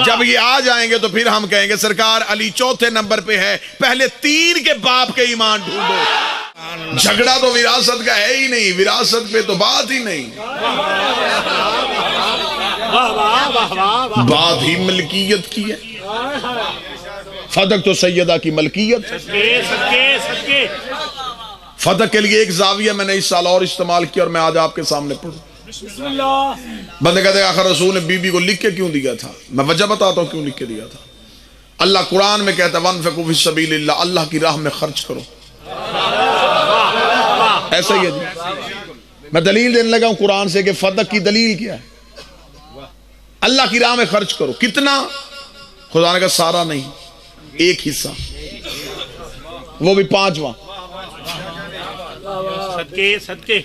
جب یہ آ جائیں گے تو پھر ہم کہیں گے سرکار علی چوتھے نمبر پہ ہے، پہلے 3 کے باپ کے ایمان ڈھونڈو۔ جھگڑا تو وراثت کا ہے ہی نہیں، وراثت پہ تو بات ہی نہیں، بات ہی ملکیت کی ہے۔ فتح تو سیدہ کی ملکیت۔ فتح کے لیے ایک زاویہ میں نے اس سال اور استعمال کیا اور میں آج آپ کے سامنے پڑھوں۔ بندے کہتے ہیں آخر رسول نے بی بی کو لکھ کے کیوں دیا تھا؟ میں وجہ بتاتا ہوں کیوں لکھ کے دیا تھا۔ اللہ قرآن میں کہتا ہے وَانفِقُوا فِي سَبِيلِ اللَّهِ، اللہ کی راہ میں خرچ کرو۔ ایسا ہی ہے جی، میں دلیل دینے لگا ہوں قرآن سے کہ فتح کی دلیل کیا ہے۔ اللہ کی راہ میں خرچ کرو، کتنا؟ خدا نے کہا سارا نہیں، ایک حصہ، وہ بھی 5واں۔ صدقے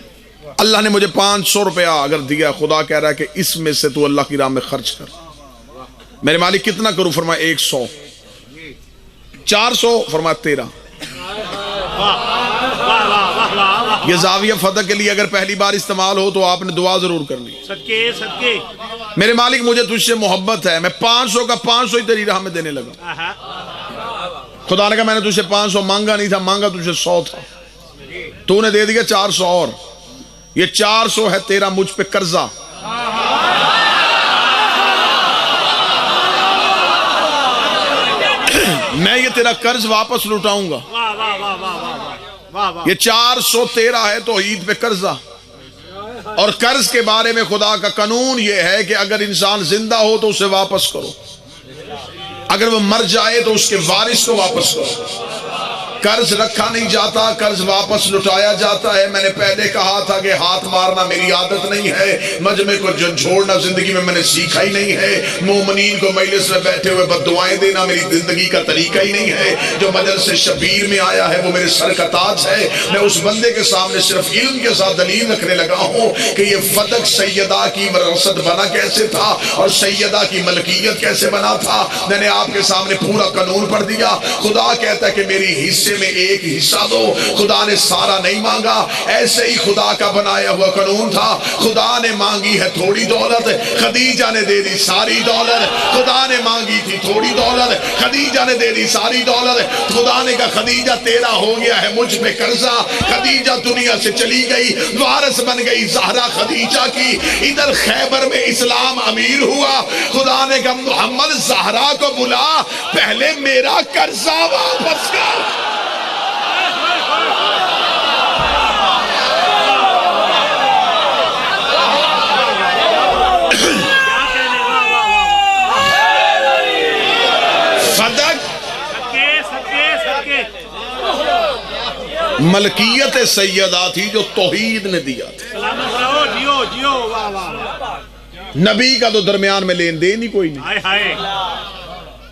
اللہ نے مجھے 500 روپیہ اگر دیا، خدا کہہ رہا ہے کہ اس میں سے تو اللہ کی راہ میں خرچ کر۔ میرے مالک کتنا کروں؟ فرمایا 100۔ 400 فرمایا 13۔ یہ زاویہ فتح کے لیے اگر پہلی بار استعمال ہو تو آپ نے دعا ضرور کرنی۔ صدقے میرے مالک مجھے تجھ سے محبت ہے، میں 500 کا 500 ہی تیری راہ میں دینے لگا۔ خدا نے کہا میں نے تجھ سے 500 مانگا نہیں تھا، مانگا تجھ سے 100 تھا، تو نے دے دیا 400 اور۔ یہ 400 ہے تیرا مجھ پہ قرضہ۔ میں یہ تیرا قرض واپس لوٹاؤں گا۔ یہ 400 تیرا ہے توحید پہ قرضہ۔ اور قرض کے بارے میں خدا کا قانون یہ ہے کہ اگر انسان زندہ ہو تو اسے واپس کرو، اگر وہ مر جائے تو اس کے وارث کو واپس کرو۔ قرض رکھا نہیں جاتا، قرض واپس لٹایا جاتا ہے۔ میں نے پہلے کہا تھا کہ ہاتھ مارنا میری عادت نہیں ہے، مجمع کو جھوڑنا زندگی میں نے سیکھا ہی نہیں ہے، مومنین کو مجلس میں بیٹھے ہوئے بد دعائیں دینا میری زندگی کا طریقہ ہی نہیں ہے۔ جو مجلس شبیر میں آیا ہے وہ میرے سر کا تاج ہے۔ میں اس بندے کے سامنے صرف علم کے ساتھ دلیل رکھنے لگا ہوں کہ یہ فتح سیدہ کی وراثت بنا کیسے تھا اور سیدہ کی ملکیت کیسے بنا تھا۔ میں نے آپ کے سامنے پورا قانون پڑھ دیا۔ خدا کہتا ہے کہ میری حصے میں ایک حصہ دو۔ خدا نے سارا نہیں مانگا، ایسے ہی خدا کا بنایا ہوا قانون تھا۔ خدا نے مانگی ہے تھوڑی دولت، خدیجہ نے دے دی ساری دولت۔ خدا نے مانگی تھی تھوڑی دولت، خدیجہ نے دے دی ساری دولت۔ خدا نے کہا خدیجہ تیرا ہو گیا ہے مجھ پہ قرضہ۔ خدیجہ دنیا سے چلی گئی، وارث بن گئی زہرا خدیجہ کی۔ ادھر خیبر میں اسلام امیر ہوا۔ خدا نے کہا محمد زہرا کو بلا، پہلے میرا قرضہ واپس کر۔ ملکیت سیدہ تھی جو توحید نے دیا تھا۔ نبی کا تو درمیان میں لین دین ہی کوئی نہیں،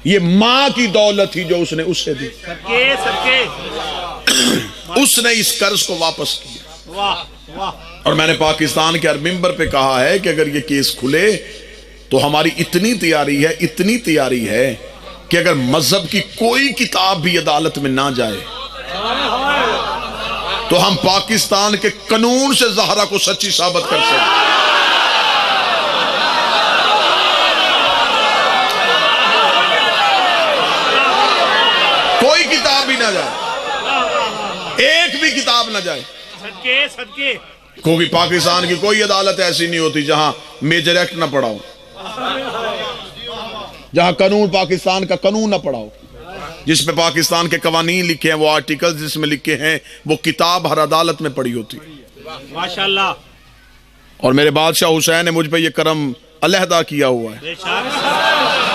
یہ ماں کی دولت تھی جو اس نے اس سے دی۔ اس نے اس قرض کو واپس کیا۔ اور میں نے پاکستان کے ہر ممبر پہ کہا ہے کہ اگر یہ کیس کھلے تو ہماری اتنی تیاری ہے کہ اگر مذہب کی کوئی کتاب بھی عدالت میں نہ جائے تو ہم پاکستان کے قانون سے زہرا کو سچی ثابت کر سکتے۔ کوئی کتاب بھی نہ جائے، ایک بھی کتاب نہ جائے۔ کیونکہ پاکستان کی کوئی عدالت ایسی نہیں ہوتی جہاں میجر ایکٹ نہ پڑھا ہو، جہاں قانون پاکستان کا قانون نہ پڑھا ہو، جس پہ پاکستان کے قوانین لکھے ہیں، وہ آرٹیکل جس میں لکھے ہیں، وہ کتاب ہر عدالت میں پڑھی ہوتی۔ ماشاءاللہ۔ اور میرے بادشاہ حسین نے مجھ پہ یہ کرم علیحدہ کیا ہوا ہے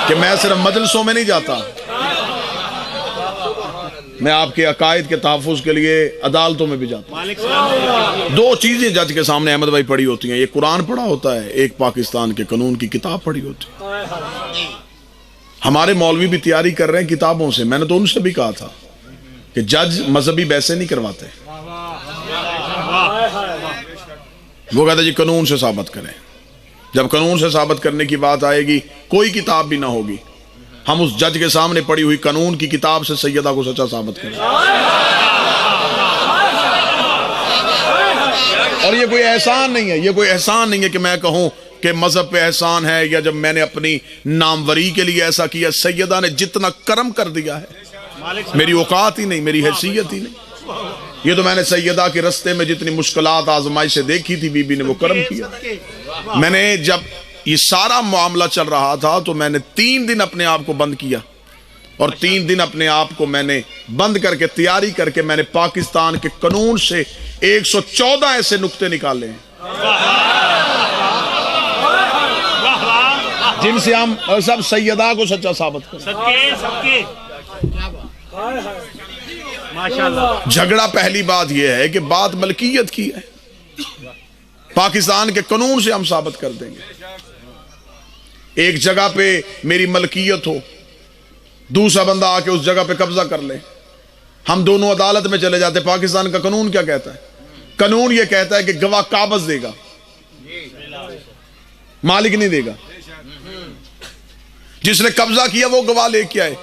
کہ میں صرف مجلسوں میں نہیں جاتا، میں آپ کے عقائد کے تحفظ کے لیے عدالتوں میں بھی جاتا ہوں۔ 2 چیزیں جج کے سامنے احمد بھائی پڑھی ہوتی ہیں، ایک قرآن پڑھا ہوتا ہے، ایک پاکستان کے قانون کی کتاب پڑھی ہوتی ہے۔ ہمارے مولوی بھی تیاری کر رہے ہیں کتابوں سے۔ میں نے تو ان سے بھی کہا تھا کہ جج مذہبی بحثیں نہیں کرواتے، وہ کہتے جی قانون سے ثابت کریں۔ جب قانون سے ثابت کرنے کی بات آئے گی، کوئی کتاب بھی نہ ہوگی، ہم اس جج کے سامنے پڑھی ہوئی قانون کی کتاب سے سیدہ کو سچا ثابت کریں۔ اور یہ کوئی احسان نہیں ہے، یہ کوئی احسان نہیں ہے کہ میں کہوں کہ مذہب پہ احسان ہے یا جب میں نے اپنی ناموری کے لیے ایسا کیا. سیدہ نے جتنا کرم کر دیا ہے میری اوقات ہی نہیں, میری حیثیت ہی نہیں. یہ تو میں نے سیدہ کے رستے میں جتنی مشکلات آزمائشیں دیکھی تھی, بی بی نے وہ کرم کیا. میں نے جب یہ سارا معاملہ چل رہا تھا تو میں نے 3 دن اپنے آپ کو بند کیا, اور 3 دن اپنے آپ کو میں نے بند کر کے تیاری کر کے میں نے پاکستان کے قانون سے 114 ایسے نقطے نکالے ہیں جن سے ہم سب سیدہ کو سچا ثابت کریں. جھگڑا پہلی بات یہ ہے کہ بات ملکیت کی ہے, پاکستان کے قانون سے ہم ثابت کر دیں گے. ایک جگہ پہ میری ملکیت ہو, دوسرا بندہ آ کے اس جگہ پہ قبضہ کر لے, ہم دونوں عدالت میں چلے جاتے. پاکستان کا قانون کیا کہتا ہے؟ قانون یہ کہتا ہے کہ گواہ قابض دے گا, مالک نہیں دے گا. جس نے قبضہ کیا وہ گواہ لے کے آئے.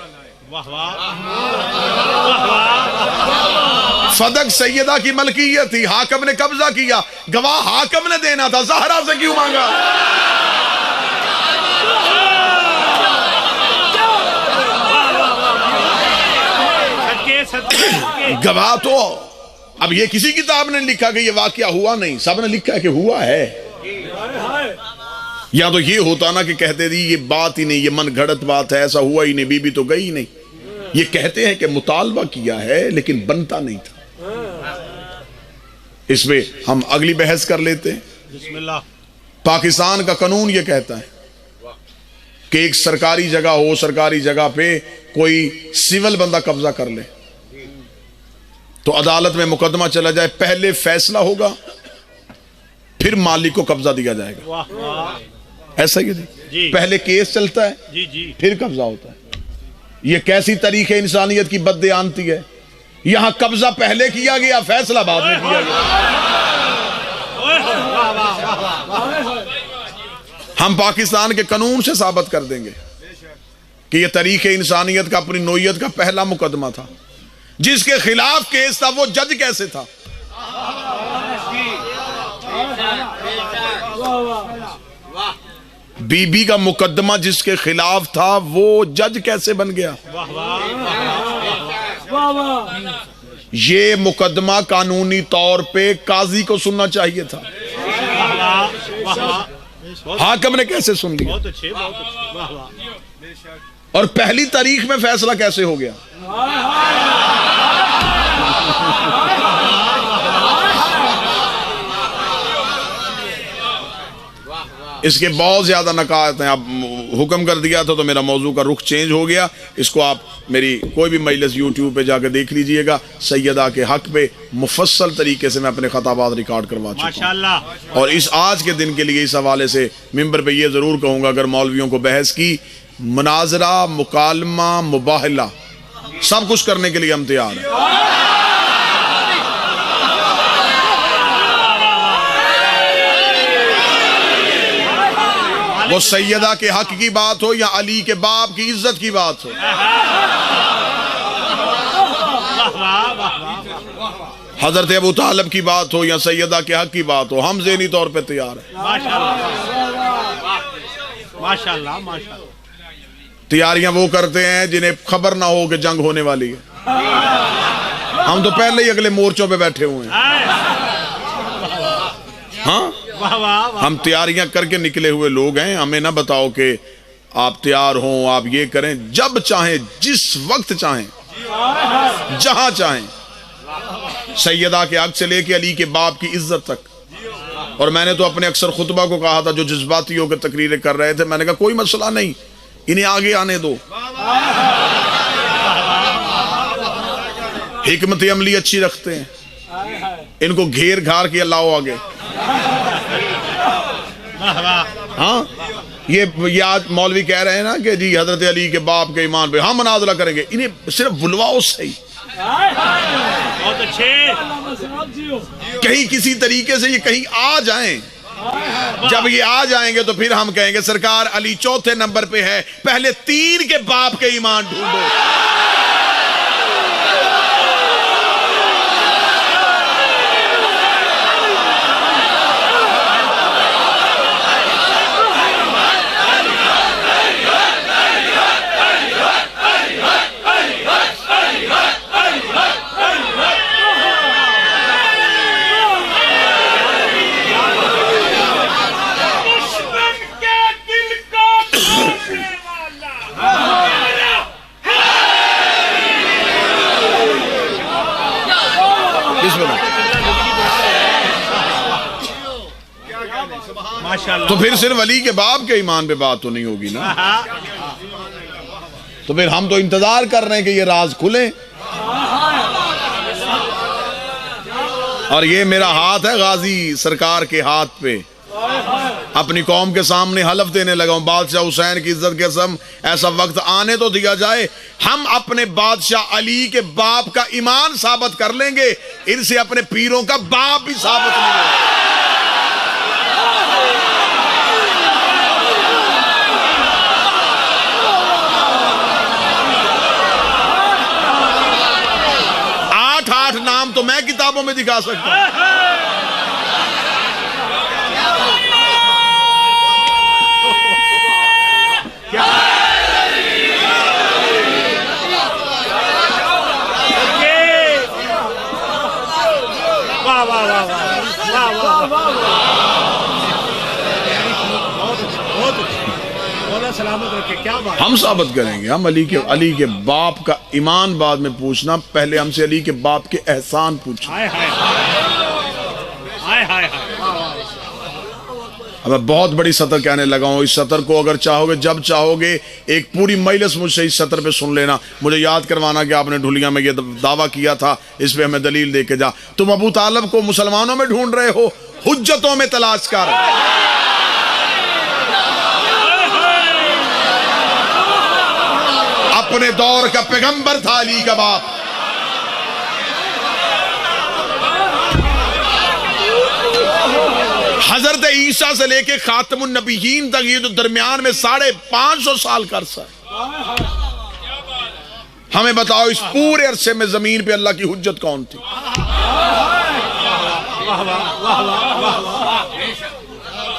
فدق سیدہ کی ملکیت تھی, حاکم نے قبضہ کیا, گواہ حاکم نے دینا تھا, زہرا سے کیوں مانگا؟ گواہ تو اب یہ کسی کتاب نے لکھا کہ یہ واقعہ ہوا نہیں, سب نے لکھا کہ ہوا ہے. یا تو یہ ہوتا نا کہ کہتے تھی یہ بات ہی نہیں, یہ من گھڑت بات ہے, ایسا ہوا ہی نہیں, بی بی تو گئی نہیں. یہ کہتے ہیں کہ مطالبہ کیا ہے لیکن بنتا نہیں تھا. اس میں ہم اگلی بحث کر لیتے ہیں. بسم اللہ. پاکستان کا قانون یہ کہتا ہے کہ ایک سرکاری جگہ ہو, سرکاری جگہ پہ کوئی سول بندہ قبضہ کر لے تو عدالت میں مقدمہ چلا جائے, پہلے فیصلہ ہوگا پھر مالک کو قبضہ دیا جائے گا. ایسا ہی جی, پہلے کیس چلتا ہے پھر قبضہ ہوتا ہے. یہ کیسی تاریخ انسانیت کی بددیانتی ہے؟ یہاں قبضہ پہلے کیا گیا, فیصلہ بعد میں کیا گیا. ہم پاکستان کے قانون سے ثابت کر دیں گے کہ یہ تاریخ انسانیت کا, اپنی نوعیت کا پہلا مقدمہ تھا. جس کے خلاف کیس تھا وہ جج کیسے تھا؟ بی بی کا مقدمہ جس کے خلاف تھا وہ جج کیسے بن گیا؟ یہ مقدمہ قانونی طور پہ قاضی کو سننا چاہیے تھا, حاکم نے کیسے سن لیا؟ اور پہلی تاریخ میں فیصلہ کیسے ہو گیا؟ اس کے بہت زیادہ نکات ہیں. اب حکم کر دیا تھا تو میرا موضوع کا رخ چینج ہو گیا. اس کو آپ میری کوئی بھی مجلس یوٹیوب پہ جا کے دیکھ لیجئے گا. سیدہ کے حق پہ مفصل طریقے سے میں اپنے خطابات ریکارڈ کروا چکا ہوں. اور اس آج کے دن کے لیے اس حوالے سے ممبر پہ یہ ضرور کہوں گا, اگر مولویوں کو بحث کی, مناظرہ, مکالمہ, مباحلہ سب کچھ کرنے کے لیے ہم تیار ہیں. وہ سیدہ کے حق کی بات ہو یا علی کے باپ کی عزت کی بات ہو, حضرت ابو طالب کی بات ہو یا سیدہ کے حق کی بات ہو, ہم ذہنی طور پہ تیار ہیں. ماشاءاللہ. تیاریاں وہ کرتے ہیں جنہیں خبر نہ ہو کہ جنگ ہونے والی ہے. ہم تو پہلے ہی اگلے مورچوں پہ بیٹھے ہوئے ہیں. ہاں, ہم تیاریاں کر کے نکلے ہوئے لوگ ہیں. ہمیں نہ بتاؤ کہ آپ تیار ہوں, آپ یہ کریں. جب چاہیں, جس وقت چاہیں, جہاں چاہیں, سیدہ کے حق سے لے کے علی کے باپ کی عزت تک. اور میں نے تو اپنے اکثر خطبہ کو کہا تھا جو جذباتی ہو کے تقریریں کر رہے تھے, میں نے کہا کوئی مسئلہ نہیں, انہیں آگے آنے دو. حکمت عملی اچھی رکھتے ہیں, ان کو گھیر گھار کے لاؤ آگے. ہاں, یہ آج مولوی کہہ رہے ہیں نا کہ جی حضرت علی کے باپ کے ایمان پہ ہم مناظرہ کریں گے, انہیں صرف بلواؤ صحیح. بہت اچھے. کہیں کسی طریقے سے یہ کہیں آ جائیں. جب یہ آ جائیں گے تو پھر ہم کہیں گے سرکار علی چوتھے نمبر پہ ہے, پہلے 3 کے باپ کے ایمان ڈھونڈو. تو پھر صرف علی کے باپ کے ایمان پہ بات تو نہیں ہوگی نا. تو پھر ہم تو انتظار کر رہے ہیں کہ یہ راز کھلے. اور یہ میرا ہاتھ ہے غازی سرکار کے ہاتھ پہ. اپنی قوم کے سامنے حلف دینے لگا ہوں بادشاہ حسین کی عزت کے قسم ایسا وقت آنے تو دیا جائے ہم اپنے بادشاہ علی کے باپ کا ایمان ثابت کر لیں گے, ان سے اپنے پیروں کا باپ بھی ثابت نہیں ہوگا. آٹھ نام تو میں کتابوں میں دکھا سکتا ہوں. ہم ثابت کریں گے. ہم علی کے باپ کا ایمان بعد میں پوچھنا, پہلے ہم سے علی کے باپ کے احسان پوچھنا. اب میں بہت بڑی سطر کہنے لگا ہوں. اس سطر کو اگر چاہو گے جب چاہو گے ایک پوری مجلس مجھ سے اس سطر پہ سن لینا. مجھے یاد کروانا کہ آپ نے ڈھولیاں میں یہ دعویٰ کیا تھا, اس پہ ہمیں دلیل دے کے جا. تم ابو طالب کو مسلمانوں میں ڈھونڈ رہے ہو, حجتوں میں تلاش کر. اپنے دور کا پیغمبر تھا علی کا باپ. حضرت عیسیٰ سے لے کے خاتم النبیین تک یہ جو درمیان میں 550 سال کا عرصہ ہے. ہمیں بتاؤ اس پورے عرصے میں زمین پہ اللہ کی حجت کون تھی؟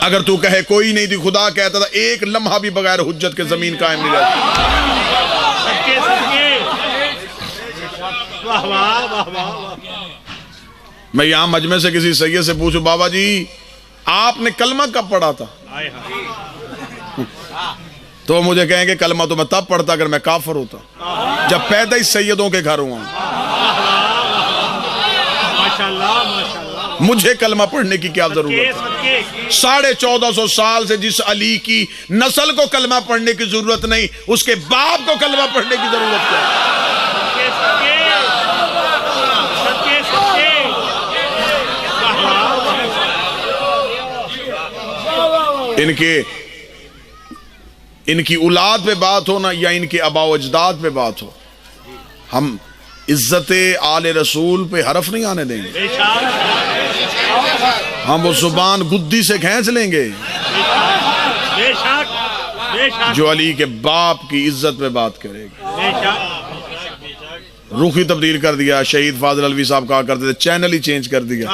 اگر تو کہے کوئی نہیں تھی, خدا کہتا تھا ایک لمحہ بھی بغیر حجت کے زمین قائم نہیں رہتی. میں یہاں مجمع سے کسی سید سے پوچھوں بابا جی آپ نے کلمہ کب پڑھا تھا, تو مجھے کہیں گے کلمہ تو میں تب پڑھتا اگر میں کافر ہوتا, جب پیدا ہی سیدوں کے گھر ہوا. مجھے کلمہ پڑھنے کی کیا ضرورت ہے؟ 1450 سال سے جس علی کی نسل کو کلمہ پڑھنے کی ضرورت نہیں, اس کے باپ کو کلمہ پڑھنے کی ضرورت کیا ہے؟ ان کی اولاد پہ بات ہو نا یا ان کے آباء و اجداد پہ بات ہو, ہم عزت آل رسول پہ حرف نہیں آنے دیں گے. ہم وہ زبان گدی سے کھینچ لیں گے جو علی کے باپ کی عزت پہ بات کرے گا. رخ ہی تبدیل کر دیا. شہید فاضل الوی صاحب کہا کرتے تھے چینل ہی چینج کر دیا.